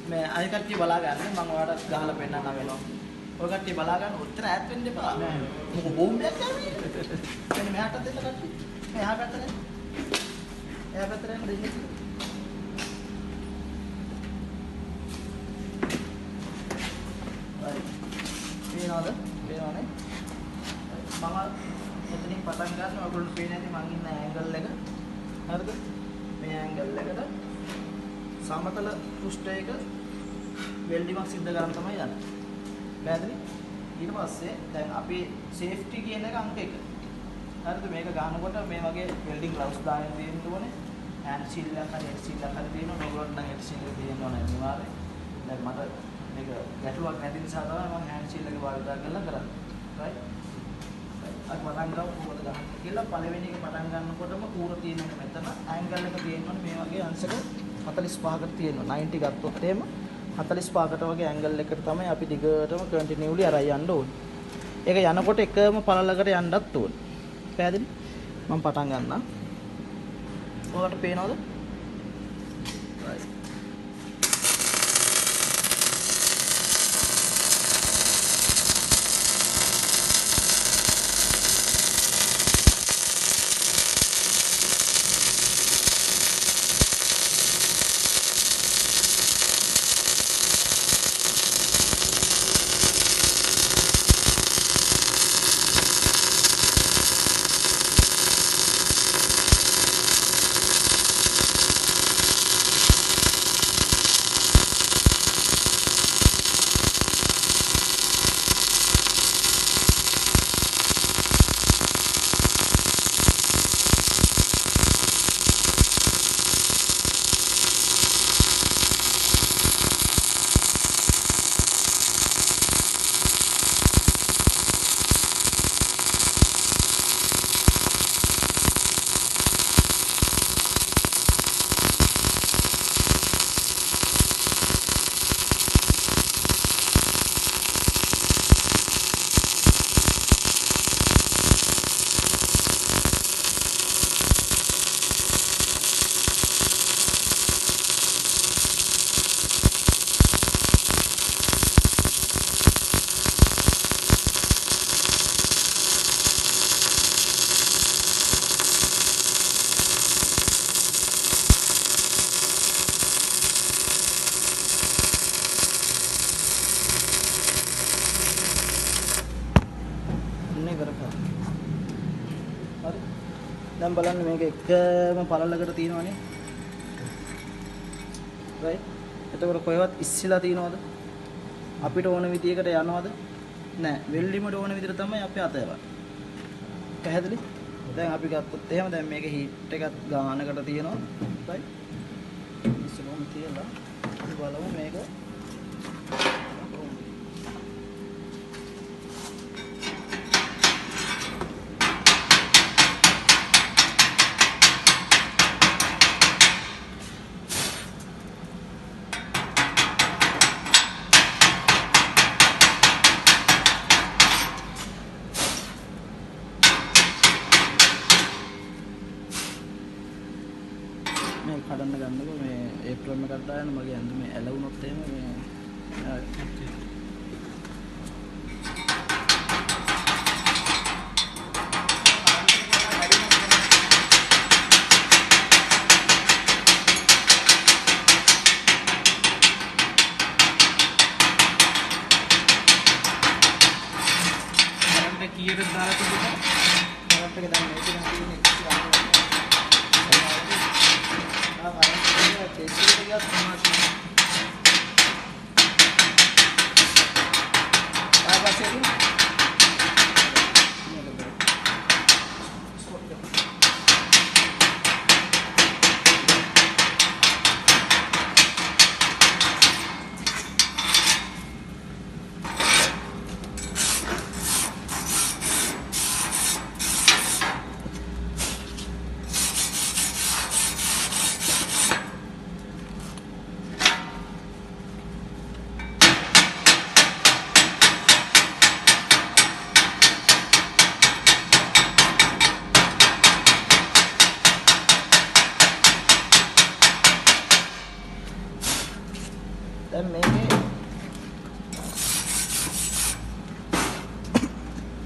මේ අනිත් කට්ටිය බලා ගන්න මම ඔයාලට ගහලා පෙන්නන්න වෙනවා. ඔය කට්ටිය බලා ගන්න උත්තර ඈත් වෙන්න එපා. මොකද බෝම්බයක් යන්නේ. මෙන්න මෙහාට දෙන්න කට්ටිය. මෙහා පැත්තට. එහා පැත්තට යන්න දෙන්න. පේනවද? පේනවනේ. මම මෙතනින් පටන් ගන්න ඔයගොල්ලෝ පේන්නේ නැති මං ඉන්න ඇන්ගල් එක. හරිද? මේ ඇන්ගල් එකට සමතල පෘෂ්ඨයක වෙල්ඩිමක් සිද්ධ කරන් තමයි යන්නේ. පැහැදිලි? ඊට පස්සේ දැන් අපි සේෆ්ටි කියන එක අංක 1. හරිද? මේක ගන්නකොට මේ වගේ වෙල්ඩින් ග්ලව්ස් දාගෙන තියෙන්න ඕනේ. හෑන්ඩ් ෂීල්ඩ් එකක් හරි හෙඩ් ෂීල්ඩ් එකක් හරි තියෙනවා. මේගොල්ලන්ට නම් හෙඩ් ෂීල්ඩ් එක තියෙන්න ඕනේ අනිවාර්යයෙන්. දැන් මට මේක ගැටලුවක් නැති නිසා තමයි මම හෑන්ඩ් ෂීල්ඩ් එක භාවිත කරලා කරන්නේ. right? අර පටන් ගමු කොහොමද ගන්න කියලා පළවෙනි එක පටන් ගන්නකොටම කූර තියෙනවා මෙතන ඇන්ගල් එක තියෙනවනේ මේ වගේ අංශක 45කට තියෙනවා 90 ගත්තොත් එහෙම 45කට වගේ ඇන්ගල් එකකට තමයි අපි දිගටම කන්ටිනියුලි අරයි යන්න ඕනේ. ඒක යනකොට එකම පළලකට යන්නත් ඕනේ. පැහැදිලි? මම පටන් ගන්නම්. ඔයාලට පේනවද? right. දැන් බලන්න මේක එකම පළලකට තියෙනවනේ. right? එතකොට කොහෙවත් ඉස්සිලා තියෙනවද? අපිට ඕන විදියකට යනවද? නෑ. වෙල්ඩිමට ඕන විදියට තමයි අපි අත යවන්නේ. පැහැදිලි? දැන් අපි ගත්තොත් එහෙම දැන් මේක හීට් එකක් ගානකට තියෙනවා. right? ඉස්සෙල්ලාම තියලා අපි බලමු මේක මේ කඩන්න ගන්නකො මේ ඒප්‍රන් එකක් දාන්න මගේ ඇඳුමේ ඇලවුනොත් එහෙම මේ කීයද දාලා තිබුණා කරන්ට් එක දැන් මේක තියෙන්නේ දැන් මේකේ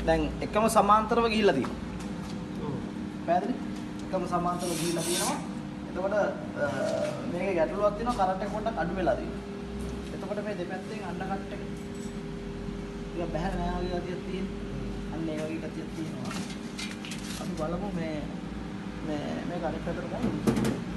දැන් එකම සමාන්තරව ගිහිල්ලා තියෙනවා. ඔව්. පැහැදිලි? එකම සමාන්තරව ගිහිල්ලා තියෙනවා. එතකොට මේකේ ගැටලුවක් තියෙනවා කරන්ට් එක පොඩ්ඩක් අඩු වෙලා තියෙනවා. එතකොට මේ දෙපැත්තෙන් අන්ඩර්කට් එක ටිකක් බැහැ නෑ වගේ ගතියක් තියෙනවා. අන්න ඒ වගේ ගතියක් තියෙනවා. අපි බලමු මේ අනිත් පැත්තට ගමු.